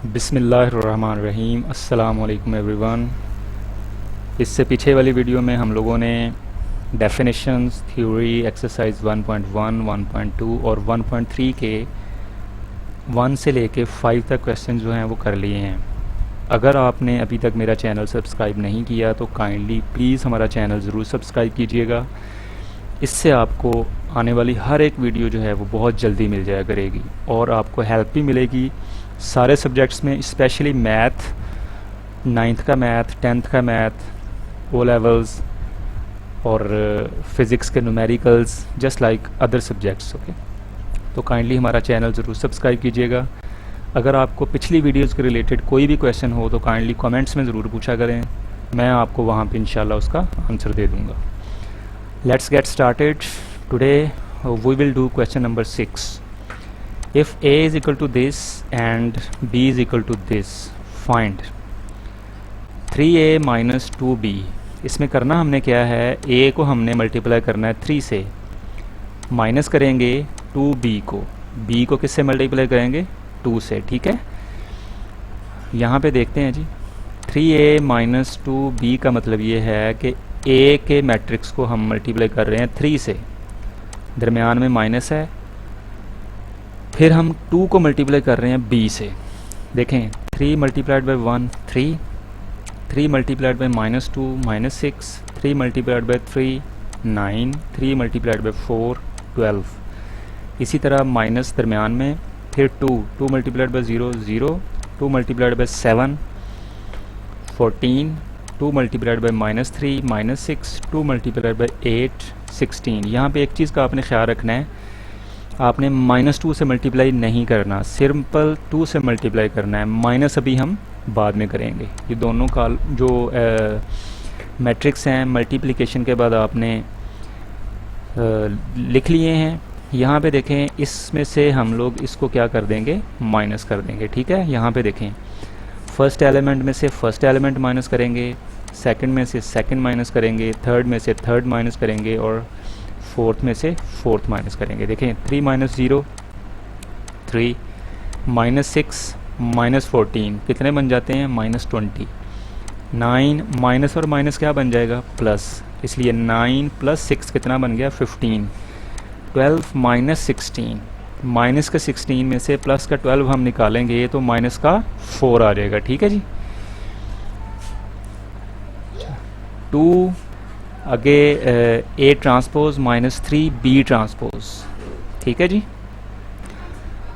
बिस्मिल्लाहिर्रहमानिर्रहीम। अस्सलामुअलैकुम एवरीवन। इससे पीछे वाली वीडियो में हम लोगों ने डेफिनेशंस, थ्योरी, एक्सरसाइज 1.1, 1.2 और 1.3 के 1 से लेके 5 तक क्वेश्चन जो हैं वो कर लिए हैं। अगर आपने अभी तक मेरा चैनल सब्सक्राइब नहीं किया तो काइंडली प्लीज़ हमारा चैनल ज़रूर सब्सक्राइब कीजिएगा। इससे आपको आने वाली हर एक वीडियो जो है वो बहुत जल्दी मिल जाया करेगी और आपको हेल्प भी मिलेगी सारे सब्जेक्ट्स में, स्पेशली मैथ, 9th का मैथ, 10th का मैथ, ओ लेवल्स और फिज़िक्स के numericals, just like other subjects. Okay, तो काइंडली हमारा चैनल ज़रूर सब्सक्राइब कीजिएगा। अगर आपको पिछली वीडियोज़ के रिलेटेड कोई भी क्वेश्चन हो तो काइंडली कमेंट्स में ज़रूर पूछा करें, मैं आपको वहाँ पे इंशाल्लाह उसका आंसर दे दूँगा। Let's get started. Today we will do question number 6. If a is equal to this and b is equal to this, find 3a minus 2b. इसमें करना हमने क्या है, a को हमने मल्टीप्लाई करना है 3 से, माइनस करेंगे 2b को, b को किससे मल्टीप्लाई करेंगे, 2 से। ठीक है, यहाँ पे देखते हैं जी, 3a माइनस 2b का मतलब ये है कि a के मैट्रिक्स को हम मल्टीप्लाई कर रहे हैं 3 से, दरमियान में माइनस है, फिर हम 2 को मल्टीप्लाई कर रहे हैं b से। देखें, 3 multiplied by 1 3, 3 multiplied by minus 2 minus 6, 3 multiplied by 3 9, 3 multiplied by 4 12। इसी तरह माइनस दरमियान में, फिर 2 multiplied by 0 0, 2 multiplied by 7 14, 2 multiplied by minus 3 minus 6, 2 multiplied by 8 16। यहाँ पे एक चीज़ का आपने ख्याल रखना है, आपने -2 से मल्टीप्लाई नहीं करना, सिंपल 2 से मल्टीप्लाई करना है, माइनस अभी हम बाद में करेंगे। ये दोनों का जो मैट्रिक्स हैं मल्टीप्लिकेशन के बाद आपने लिख लिए हैं। यहाँ पे देखें, इसमें से हम लोग इसको क्या कर देंगे, माइनस कर देंगे। ठीक है, यहाँ पे देखें, फर्स्ट एलिमेंट में से फर्स्ट एलिमेंट माइनस करेंगे, सेकंड में से सेकंड माइनस करेंगे, थर्ड में से थर्ड माइनस करेंगे और फोर्थ में से फोर्थ माइनस करेंगे। देखें, 3 माइनस 0 3, माइनस 6 माइनस 14 कितने बन जाते हैं, -20। 9 माइनस और माइनस क्या बन जाएगा, प्लस, इसलिए 9 प्लस 6 कितना बन गया, 15। 12 माइनस 16, माइनस का 16 में से प्लस का 12 हम निकालेंगे तो माइनस का 4 आ जाएगा। ठीक है जी, 2 आगे a transpose minus 3 b transpose. ठीक है जी,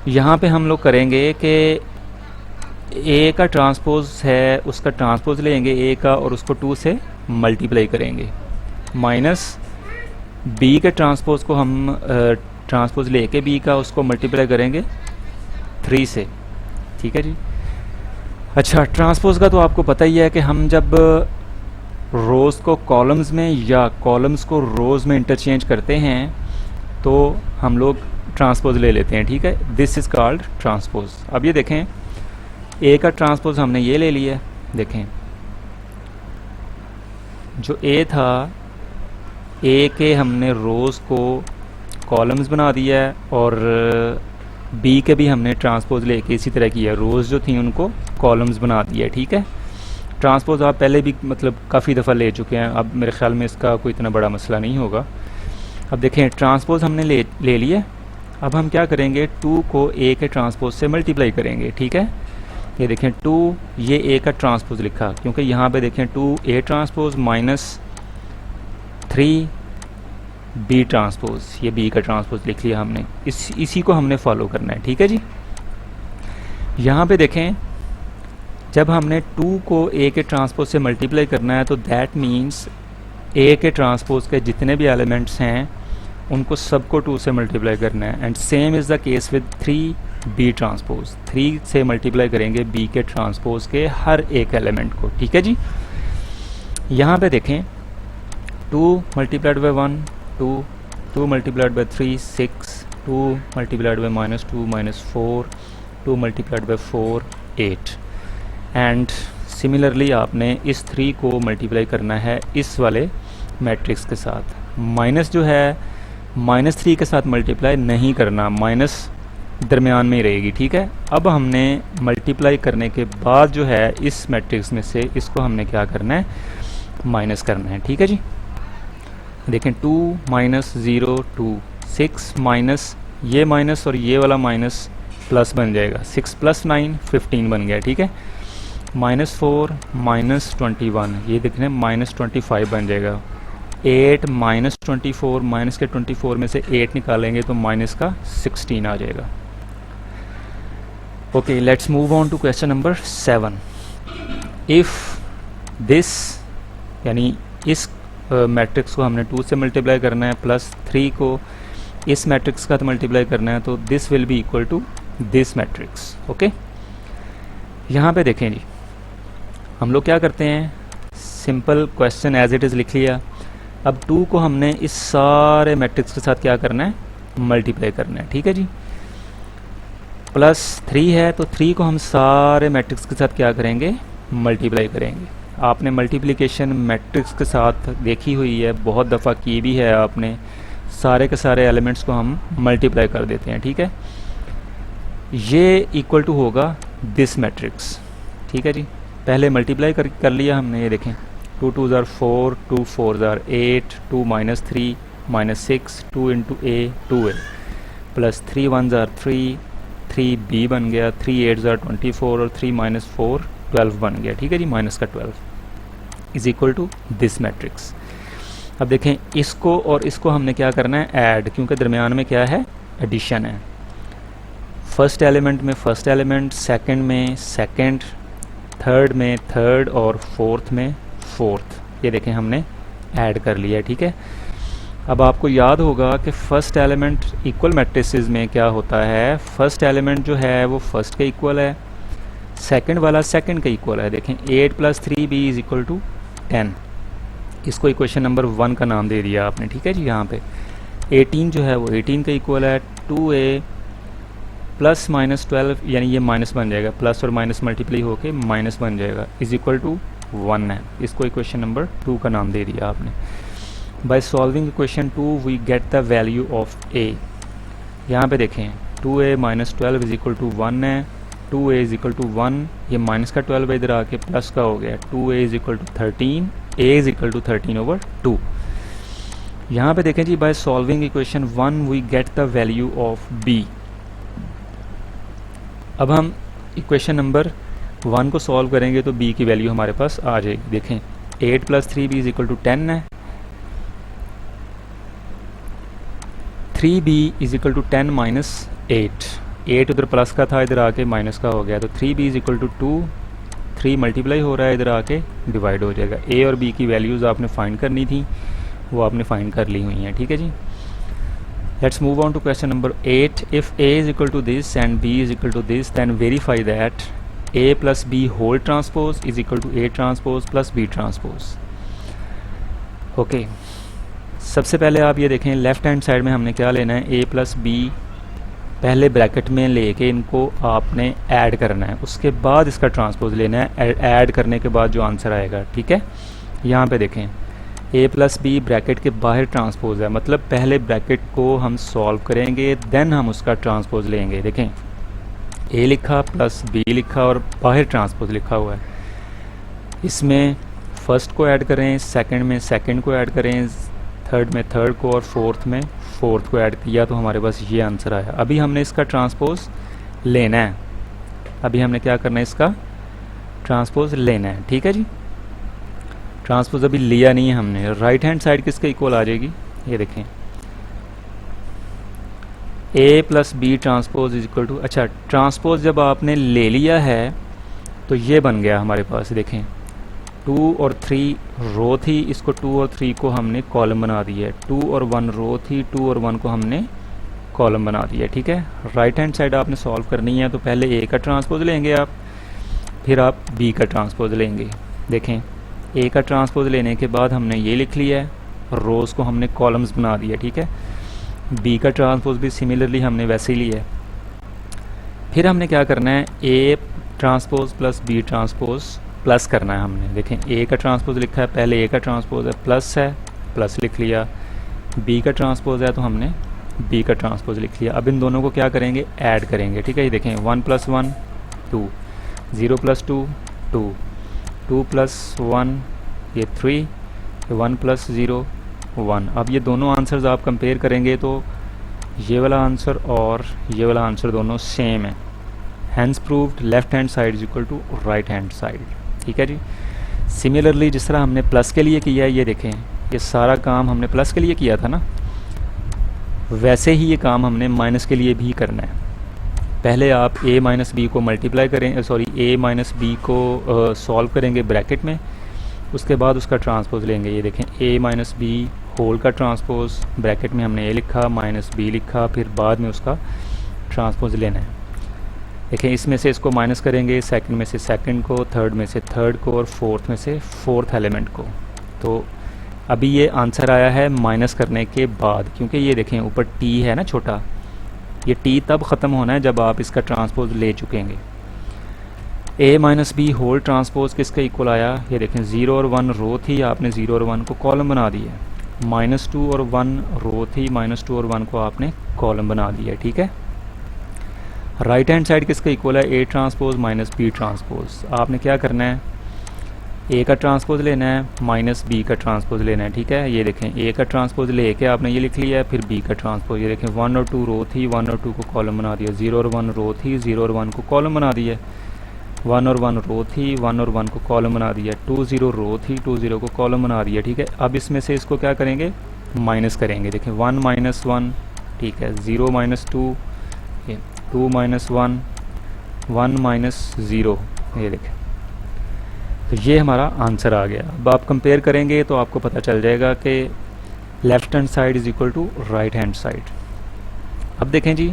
यहाँ पे हम लोग करेंगे कि a का ट्रांसपोज है, उसका ट्रांसपोज लेंगे a का और उसको 2 से मल्टीप्लाई करेंगे, माइनस b के ट्रांसपोज को हम ट्रांसपोज लेके b का उसको मल्टीप्लाई करेंगे 3 से। ठीक है जी, अच्छा, ट्रांसपोज का तो आपको पता ही है कि हम जब रोज़ को कॉलम्स में या कॉलम्स को रोज़ में इंटरचेंज करते हैं तो हम लोग ट्रांसपोज ले लेते हैं। ठीक है, दिस इज़ कॉल्ड ट्रांसपोज। अब ये देखें, ए का ट्रांसपोज हमने ये ले लिया, देखें जो ए था, ए के हमने रोज़ को कॉलम्स बना दिया है और बी के भी हमने ट्रांसपोज लेके इसी तरह किया, रोज़ जो थी उनको कॉलम्स बना दिया। ठीक है, ट्रांसपोज आप पहले भी मतलब काफ़ी दफ़ा ले चुके हैं, अब मेरे ख्याल में इसका कोई इतना बड़ा मसला नहीं होगा। अब देखें, ट्रांसपोज हमने ले लिया, अब हम क्या करेंगे, 2 को ए के ट्रांसपोज से मल्टीप्लाई करेंगे। ठीक है, ये देखें 2, ये ए का ट्रांसपोज लिखा, क्योंकि यहाँ पे देखें 2 A transpose minus 3 B transpose, ये बी का ट्रांसपोज लिख लिया हमने, इसी को हमने फॉलो करना है। ठीक है जी, यहाँ पे देखें, जब हमने 2 को a के ट्रांसपोज से मल्टीप्लाई करना है तो दैट मीन्स a के ट्रांसपोज के जितने भी एलिमेंट्स हैं उनको सबको 2 से मल्टीप्लाई करना है। And same is the case with 3 b transpose, 3 से मल्टीप्लाई करेंगे b के ट्रांसपोज के हर एक एलिमेंट को। ठीक है जी, यहाँ पे देखें, 2 multiplied by 1 2, 2 multiplied by 3 6, 2 multiplied by -2 -4, 2 multiplied by 4 8। And similarly आपने इस 3 को मल्टीप्लाई करना है इस वाले मैट्रिक्स के साथ। माइनस जो है -3 के साथ मल्टीप्लाई नहीं करना, दरमियान में ही रहेगी, ठीक है। अब हमने मल्टीप्लाई करने के बाद जो है इस मैट्रिक्स में से इसको हमने क्या करना है, माइनस करना है, ठीक है जी। देखें 2 माइनस 0 2, 6 माइनस ये माइनस और ये वाला माइनस प्लस बन जाएगा, 6 प्लस 9 15 बन गया, ठीक है। -4 माइनस 21, ये देखने -25 बन जाएगा। 8 माइनस 24, माइनस के 24 में से 8 निकालेंगे तो माइनस का 16 आ जाएगा। Okay, let's move on to question number 7। If this, यानी इस मैट्रिक्स को हमने 2 से मल्टीप्लाई करना है, प्लस 3 को इस मैट्रिक्स का मल्टीप्लाई करना है, तो this will be equal to this matrix. Okay, यहाँ पे देखें जी, हम लोग क्या करते हैं, simple question as it is लिख लिया। अब 2 को हमने इस सारे मैट्रिक्स के साथ क्या करना है, मल्टीप्लाई करना है, ठीक है जी। प्लस 3 है तो 3 को हम सारे मैट्रिक्स के साथ क्या करेंगे, मल्टीप्लाई करेंगे। आपने मल्टीप्लिकेशन मैट्रिक्स के साथ देखी हुई है, बहुत दफ़ा की भी है आपने। सारे के सारे एलिमेंट्स को हम मल्टीप्लाई कर देते हैं, ठीक है। ये इक्वल टू होगा दिस मैट्रिक्स, ठीक है जी। पहले मल्टीप्लाई कर लिया हमने, ये देखें 2 2 ज़ार 4, 2 4 ज़ार 8, 2 minus 3 minus 6, 2 into a 2a, plus 3 1 ज़ार 3, 3b बन गया, 3 8 ज़ार 24 और 3 माइनस 4 12 बन गया, ठीक है जी। माइनस का 12 is equal to this matrix. अब देखें इसको और इसको हमने क्या करना है, ऐड, क्योंकि दरमियान में क्या है, एडिशन है। फर्स्ट एलिमेंट में फर्स्ट एलिमेंट, सेकंड में सेकंड, थर्ड में थर्ड और फोर्थ में फोर्थ, ये देखें हमने ऐड कर लिया, ठीक है। अब आपको याद होगा कि फर्स्ट एलिमेंट इक्वल मैट्रिसेस में क्या होता है, फर्स्ट एलिमेंट जो है वो फर्स्ट के इक्वल है, सेकंड वाला सेकंड के इक्वल है। देखें 8 plus 3b is equal to 10, इसको इक्वेशन नंबर 1 का नाम दे दिया आपने, ठीक है जी। यहाँ पे 18 जो है वो 18 का इक्वल है, 2a प्लस माइनस 12, यानी ये माइनस बन जाएगा, प्लस और माइनस मल्टीप्लाई होके माइनस बन जाएगा, इज इक्वल टू 1 है, इसको इक्वेशन नंबर 2 का नाम दे दिया आपने। By solving equation 2 we get the value of a। यहाँ पे देखें 2a minus 12 is equal to 1 है, 2a इज इक्वल टू 1, ये माइनस का 12 इधर आके प्लस का हो गया, 2a is equal to 13, a is equal to 13 over 2। यहाँ पे देखें जी, by solving equation 1 we get the value of b। अब हम इक्वेशन नंबर 1 को सॉल्व करेंगे तो b की वैल्यू हमारे पास आ जाएगी। देखें 8 plus 3b is equal to 10 है, 3b is equal to 10 minus 8 उधर प्लस का था, इधर आके माइनस का हो गया, तो 3b is equal to 2, 3 multiply हो रहा है, इधर आके डिवाइड हो जाएगा। a और b की वैल्यूज़ आपने फाइंड करनी थी, वो आपने फाइंड कर ली हुई हैं, ठीक है जी। Let's move on to question number 8. If a is equal to this and b is equal to this, then verify that a plus b whole transpose is equal to a transpose plus b transpose. Okay. सबसे पहले आप ये देखें, left hand side में हमने क्या लेना है, a प्लस b पहले ब्रैकेट में लेके इनको आपने ऐड करना है, उसके बाद इसका ट्रांसपोज लेना है, ऐड करने के बाद जो आंसर आएगा, ठीक है। यहाँ पे देखें a प्लस बी ब्रैकेट के बाहर ट्रांसपोज है, मतलब पहले ब्रैकेट को हम सॉल्व करेंगे, देन हम उसका ट्रांसपोज लेंगे। देखें a लिखा प्लस b लिखा और बाहर ट्रांसपोज लिखा हुआ है, इसमें फर्स्ट को ऐड करें, सेकंड में सेकंड को ऐड करें, थर्ड में थर्ड को और फोर्थ में फोर्थ को ऐड किया तो हमारे पास ये आंसर आया। अभी हमने इसका ट्रांसपोज लेना है, अभी हमने क्या करना है, इसका ट्रांसपोज लेना है, ठीक है जी। ट्रांसपोज अभी लिया नहीं है हमने। राइट हैंड साइड किसके इक्वल आ जाएगी, ये देखें a plus B transpose is equal to, अच्छा ट्रांसपोज जब आपने ले लिया है तो ये बन गया हमारे पास। देखें 2 और 3 रो थी, इसको 2 और 3 को हमने कॉलम बना दिया है, 2 और 1 रो थी, 2 और 1 को हमने कॉलम बना दिया, ठीक है। राइट हैंड साइड आपने सॉल्व करनी है, तो पहले a का ट्रांसपोज लेंगे आप, फिर आप b का ट्रांसपोज लेंगे। देखें a का ट्रांसपोज लेने के बाद हमने ये लिख लिया है, रोज़ को हमने कॉलम्स बना दिया, ठीक है। b का ट्रांसपोज भी सिमिलरली हमने वैसे ही लिया है। फिर हमने क्या करना है, a transpose plus b transpose plus करना है हमने। देखें a का ट्रांसपोज लिखा है, पहले a का ट्रांसपोज है, प्लस है, प्लस लिख लिया, b का ट्रांसपोज है तो हमने बी का ट्रांसपोज लिख लिया। अब इन दोनों को क्या करेंगे, ऐड करेंगे। ठीक है, ये देखें 1 + 1 2, 0 + 2 2, 2 + 1 ये 3, 1 + 0 1। अब ये दोनों आंसर्स आप कंपेयर करेंगे तो ये वाला आंसर और ये वाला आंसर दोनों सेम है। Hence proved left hand side is equal to right hand side. ठीक है जी। सिमिलरली जिस तरह हमने प्लस के लिए किया है, ये देखें ये सारा काम हमने प्लस के लिए किया था ना, वैसे ही ये काम हमने माइनस के लिए भी करना है। पहले आप a - b को मल्टीप्लाई करें, a - b को सॉल्व करेंगे ब्रैकेट में, उसके बाद उसका ट्रांसपोज लेंगे। ये देखें a - b होल का ट्रांसपोज, ब्रैकेट में हमने a लिखा -b लिखा, फिर बाद में उसका ट्रांसपोज लेना है। देखें इसमें से इसको माइनस करेंगे, सेकंड में से सेकंड को, थर्ड में से थर्ड को और फोर्थ में से फोर्थ एलिमेंट को। तो अभी ये आंसर आया है माइनस करने के बाद, क्योंकि ये देखें ऊपर t है ना छोटा, ये t तब ख़त्म होना है जब आप इसका ट्रांसपोज ले चुकेंगे। a - b होल ट्रांसपोज किसके इक्वल आया, ये देखें 0 और 1 रो थी, आपने 0 और 1 को कॉलम बना दिया। -2 और 1 रो थी, -2 और 1 को आपने कॉलम बना दिया। ठीक है। राइट हैंड साइड किसका इक्वल है, a ट्रांसपोज -b ट्रांसपोज। आपने क्या करना है, a का ट्रांसपोज लेना है -b का ट्रांसपोज लेना है। ठीक है, ये देखें a का ट्रांसपोज लेके आपने ये लिख लिया है, फिर b का ट्रांसपोज। ये देखें 1 और 2 रो थी, 1 और 2 को कॉलम बना दिया। 0 और 1 रो थी, 0 और 1 को कॉलम बना दिया। 1 और 1 रो थी, 1 और 1 को कॉलम बना दिया। 2 0 रो थी, 2 0 को कॉलम बना दिया। ठीक है, अब इसमें से इसको क्या करेंगे, माइनस करेंगे। देखें 1 - 1, ठीक है, 0 - 2, 2 - 1, 1 - 0, ये देखें। तो ये हमारा आंसर आ गया। अब आप कंपेयर करेंगे तो आपको पता चल जाएगा कि left hand side is equal to right hand side. अब देखें जी,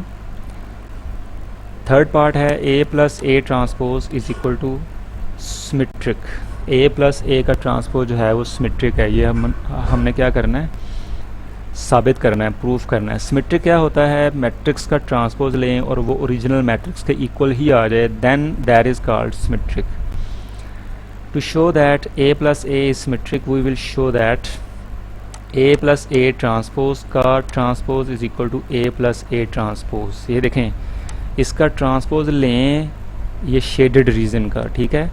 थर्ड पार्ट है a + a transpose is equal to symmetric. a + a का ट्रांसपोज जो है वो सिमेट्रिक है। ये हमने क्या करना है, साबित करना है, प्रूफ करना है। सिमेट्रिक क्या होता है, मैट्रिक्स का ट्रांसपोज लें और वो ओरिजिनल मैट्रिक्स के इक्वल ही आ जाए, then that is called symmetric. To show that a plus a is symmetric, we will show that a plus a transpose का transpose is equal to a plus a transpose. ये देखें इसका transpose लें ये शेडेड रीजन का, ठीक है,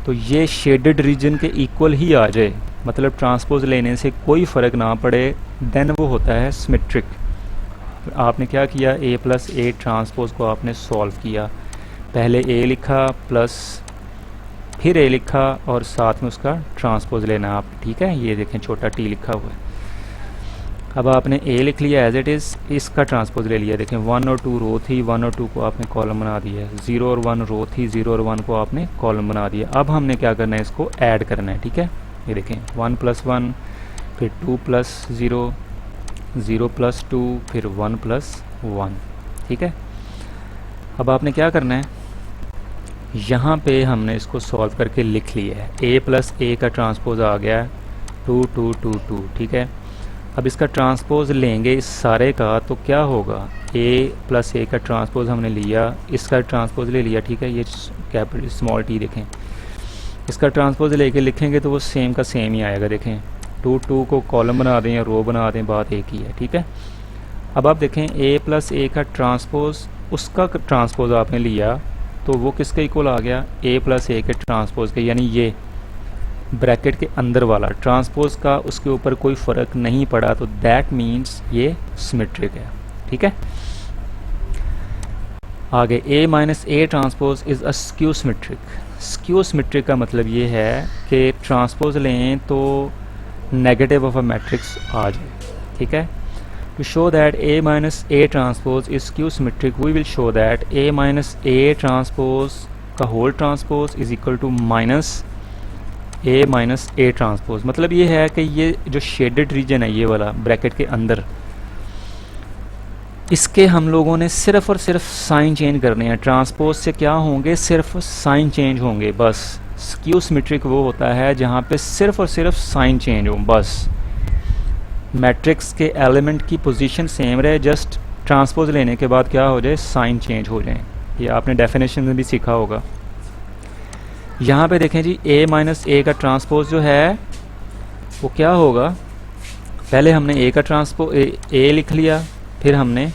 तो ये शेडेड रीजन के इक्वल ही आ जाए, मतलब ट्रांसपोज लेने से कोई फ़र्क ना पड़े, देन वो होता है सिमेट्रिक। आपने क्या किया, a plus a ट्रांसपोज को आपने सॉल्व किया। पहले a लिखा प्लस फिर a लिखा और साथ में उसका ट्रांसपोज लेना आप। ठीक है, ये देखें छोटा t लिखा हुआ है। अब आपने a लिख लिया एज इट इज़, इसका ट्रांसपोज ले लिया। देखें 1 और 2 रो थी, 1 और 2 को आपने कॉलम बना दिया। 0 और 1 रो थी, 0 और 1 को आपने कॉलम बना दिया। अब हमने क्या करना है, इसको ऐड करना है। ठीक है, ये देखें 1 + 1, फिर 2 + 0, 0 + 2, फिर 1 + 1। ठीक है, अब आपने क्या करना है, यहाँ पे हमने इसको सॉल्व करके लिख लिया है। a + a का ट्रांसपोज आ गया 2 2 2 2। ठीक है, अब इसका ट्रांसपोज लेंगे इस सारे का, तो क्या होगा, a + a का ट्रांसपोज हमने लिया, इसका ट्रांसपोज ले लिया। ठीक है, ये कैपिटल स्मॉल t देखें, इसका ट्रांसपोज लेके लिखेंगे तो वो सेम का सेम ही आएगा। देखें 2 2 को कॉलम बना दें या रो बना दें, बात एक ही है। ठीक है, अब आप देखें a + a का ट्रांसपोज, उसका ट्रांसपोज आपने लिया तो वो किसके इक्वल आ गया, a + a के ट्रांसपोज के, यानी ये ब्रैकेट के अंदर वाला ट्रांसपोज का उसके ऊपर कोई फ़र्क नहीं पड़ा, तो दैट मीन्स ये सिमेट्रिक है। ठीक है, आगे a - a transpose is a skew symmetric. Skew symmetric का मतलब ये है कि ट्रांसपोज लें तो नेगेटिव ऑफ अ मैट्रिक्स आ जाए। ठीक है, to show that a - a transpose is skew symmetric, we will show that a - a transpose का whole transpose is equal to minus a - a transpose। मतलब ये है कि ये जो shaded region है, ये वाला ब्रैकेट के अंदर, इसके हम लोगों ने सिर्फ और सिर्फ साइन चेंज करने हैं। ट्रांसपोज से क्या होंगे, सिर्फ साइन चेंज होंगे बस। स्क्यू सिमेट्रिक वो होता है जहाँ पे सिर्फ और सिर्फ साइन चेंज हो, बस मैट्रिक्स के एलिमेंट की पोजीशन सेम रहे, जस्ट ट्रांसपोज लेने के बाद क्या हो जाए, साइन चेंज हो जाए। ये आपने डेफिनेशन में भी सीखा होगा। यहाँ पे देखें जी, a - a का ट्रांसपोज जो है वो क्या होगा, पहले हमने a का ट्रांसपोज a लिख लिया, फिर हमने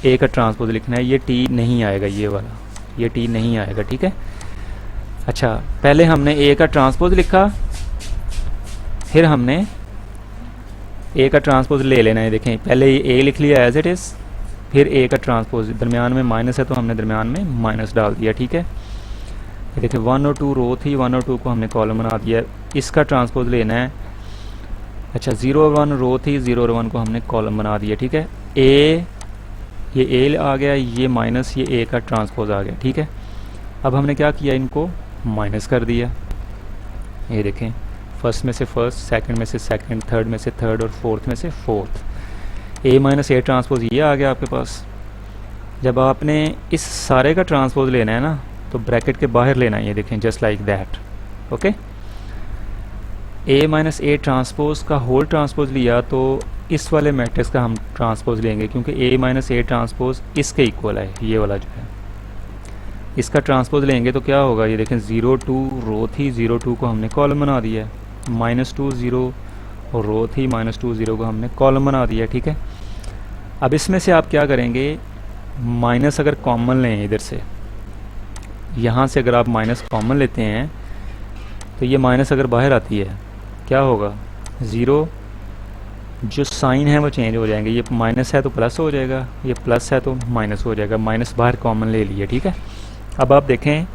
ए का ट्रांसपोज लिखना है। ये टी नहीं आएगा, ये वाला, ये टी नहीं आएगा, ठीक है। अच्छा, पहले हमने ए का ट्रांसपोज लिखा, फिर हमने ए का ट्रांसपोज ले लेना है। देखें, पहले ये ए लिख लिया एज इट इज़, फिर ए का ट्रांसपोज, दरमियान में माइनस है तो हमने दरमियान में माइनस डाल दिया, ठीक है। ये देखिए 1 और 2 रो थी, 1 और 2 को हमने कॉलम बना दिया। इसका ट्रांसपोज लेना है। अच्छा, 0 और 1 रो थी, 0 और 1 को हमने कॉलम बना दिया, ठीक है। ये ए आ गया, ये माइनस, ये ए का ट्रांसपोज आ गया, ठीक है। अब हमने क्या किया, इनको माइनस कर दिया। ये देखें, फर्स्ट में से फर्स्ट, सेकंड में से सेकंड, थर्ड में से थर्ड और फोर्थ में से fourth. A minus A transpose ये आ गया आपके पास। जब आपने इस सारे का ट्रांसपोज लेना है ना, तो ब्रैकेट के बाहर लेना है। ये देखें, just like that, okay. A minus A transpose का होल ट्रांसपोज लिया तो इस वाले मैट्रिक्स का हम ट्रांसपोज लेंगे, क्योंकि ए माइनस ए ट्रांसपोज इसके इक्वल है, ये वाला जो है। इसका ट्रांसपोज लेंगे तो क्या होगा, ये देखें 0 2 रो थी, 0 2 को हमने कॉलम बना दिया। -2 0 और रो थी, -2 0 को हमने कॉलम बना दिया, ठीक है। अब इसमें से आप क्या करेंगे, माइनस अगर कॉमन लें इधर से, यहाँ से अगर आप माइनस कॉमन लेते हैं तो ये माइनस अगर बाहर आती है क्या होगा, 0 जो साइन है वो चेंज हो जाएंगे। ये माइनस है तो प्लस हो जाएगा, ये प्लस है तो माइनस हो जाएगा। माइनस बाहर कॉमन ले लिए, ठीक है। अब आप देखें,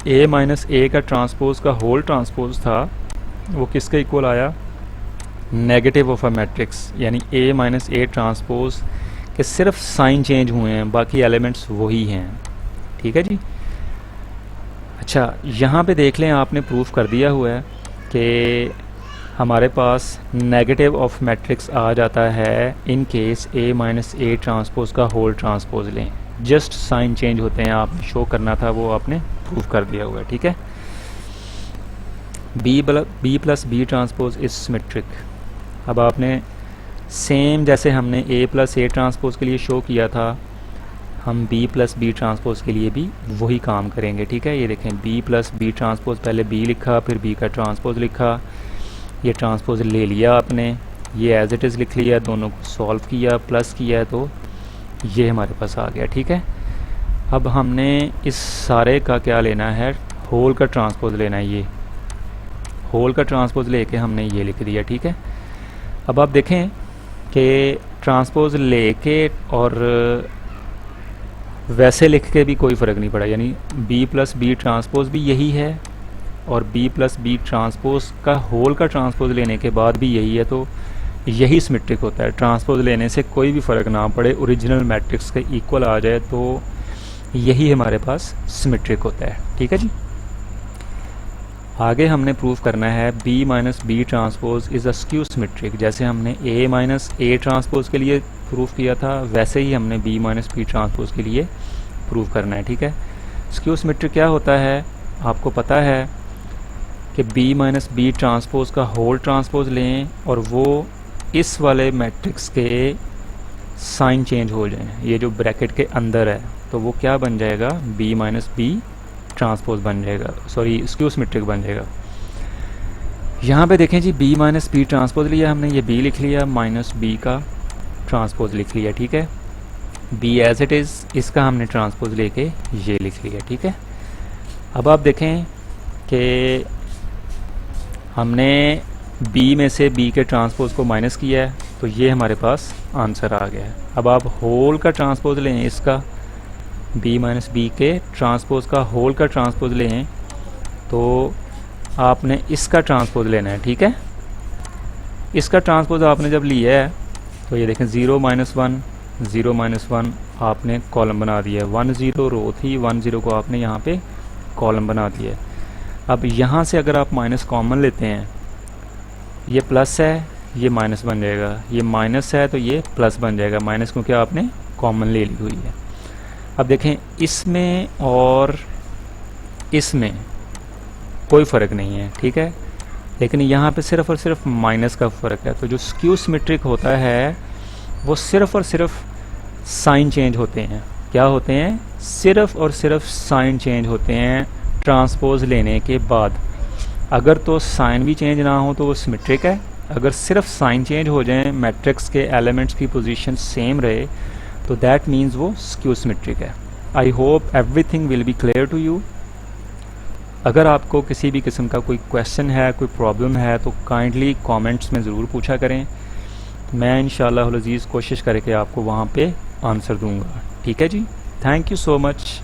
ए माइनस ए का ट्रांसपोज का होल ट्रांसपोज था, वो किसके इक्वल आया, नेगेटिव ऑफ अ मैट्रिक्स, यानी ए माइनस ए ट्रांसपोज के सिर्फ साइन चेंज हुए हैं, बाकी एलिमेंट्स वही हैं, ठीक है जी। अच्छा, यहाँ पे देख लें, आपने प्रूफ कर दिया हुआ है कि हमारे पास नेगेटिव ऑफ मैट्रिक्स आ जाता है in case A minus A transpose का होल ट्रांसपोज लें। जस्ट साइन चेंज होते हैं, आपने शो करना था, वो आपने प्रूफ कर दिया हुआ है, ठीक है। B plus B transpose is symmetric. अब आपने सेम जैसे हमने ए प्लस ए ट्रांसपोज के लिए शो किया था, हम बी प्लस बी ट्रांसपोज के लिए भी वही काम करेंगे, ठीक है। ये देखें, बी प्लस बी ट्रांसपोज, पहले बी लिखा, फिर बी का ट्रांसपोज लिखा, ये ट्रांसपोज ले लिया आपने, ये एज इट इज़ लिख लिया, दोनों को सॉल्व किया, प्लस किया, तो ये हमारे पास आ गया, ठीक है। अब हमने इस सारे का क्या लेना है, होल का ट्रांसपोज लेना है। ये होल का ट्रांसपोज लेके हमने ये लिख दिया, ठीक है। अब आप देखें कि ट्रांसपोज लेके और वैसे लिख के भी कोई फ़र्क नहीं पड़ा, यानी बी प्लस बी ट्रांसपोज भी यही है और बी प्लस बी ट्रांसपोज का होल का ट्रांसपोज लेने के बाद भी यही है, तो यही सिमेट्रिक होता है। ट्रांसपोज लेने से कोई भी फ़र्क ना पड़े, ओरिजिनल मैट्रिक्स के इक्वल आ जाए, तो यही हमारे पास सिमेट्रिक होता है, ठीक है जी। आगे हमने प्रूफ करना है B minus B transpose is a skew symmetric. जैसे हमने ए माइनस ए ट्रांसपोज के लिए प्रूफ किया था, वैसे ही हमने बी माइनस बी ट्रांसपोज के लिए प्रूफ करना है, ठीक है। स्क्यू सिमेट्रिक क्या होता है, आपको पता है कि बी माइनस बी ट्रांसपोज का होल ट्रांसपोज लें और वो इस वाले मैट्रिक्स के साइन चेंज हो जाएं, ये जो ब्रैकेट के अंदर है, तो वो क्या बन जाएगा, बी माइनस बी ट्रांसपोज बन जाएगा, सॉरी स्क्यू सिमेट्रिक बन जाएगा। यहाँ पे देखें जी, बी माइनस बी ट्रांसपोज लिया हमने, ये बी लिख लिया, माइनस बी का ट्रांसपोज लिख लिया, ठीक है। बी एज इट इज़, इसका हमने ट्रांसपोज लेके ये लिख लिया, ठीक है। अब आप देखें कि हमने बी में से बी के ट्रांसपोज को माइनस किया है, तो ये हमारे पास आंसर आ गया है। अब आप होल का ट्रांसपोज लें, इसका बी माइनस बी के ट्रांसपोज का होल का ट्रांसपोज लें, तो आपने इसका ट्रांसपोज लेना है, ठीक है। इसका ट्रांसपोज आपने जब लिया है तो ये देखें 0 -1 0 -1 आपने कॉलम बना दिया है, 1 0 रो थी, 1 0 को आपने यहाँ पे कॉलम बना दिया है। अब यहाँ से अगर आप माइनस कॉमन लेते हैं, ये प्लस है, ये माइनस बन जाएगा, ये माइनस है तो ये प्लस बन जाएगा, माइनस क्योंकि आपने कॉमन ले ली हुई है। अब देखें, इसमें और इसमें कोई फ़र्क नहीं है, ठीक है, लेकिन यहाँ पे सिर्फ़ और सिर्फ माइनस का फ़र्क है। तो जो स्क्यू सिमेट्रिक होता है वो सिर्फ़ और सिर्फ साइन चेंज होते हैं। क्या होते हैं, सिर्फ़ और सिर्फ साइन चेंज होते हैं ट्रांसपोज लेने के बाद। अगर तो साइन भी चेंज ना हो तो वो सिमेट्रिक है, अगर सिर्फ साइन चेंज हो जाएं, मैट्रिक्स के एलिमेंट्स की पोजीशन सेम रहे, तो दैट मीन्स वो स्क्यू सिमेट्रिक है। I hope everything will be clear to you. अगर आपको किसी भी किस्म का कोई क्वेश्चन है, कोई प्रॉब्लम है, तो काइंडली कमेंट्स में ज़रूर पूछा करें। मैं इंशाअल्लाह अज़ीज़ कोशिश करके आपको वहाँ पे आंसर दूंगा। ठीक है जी, थैंक यू सो मच।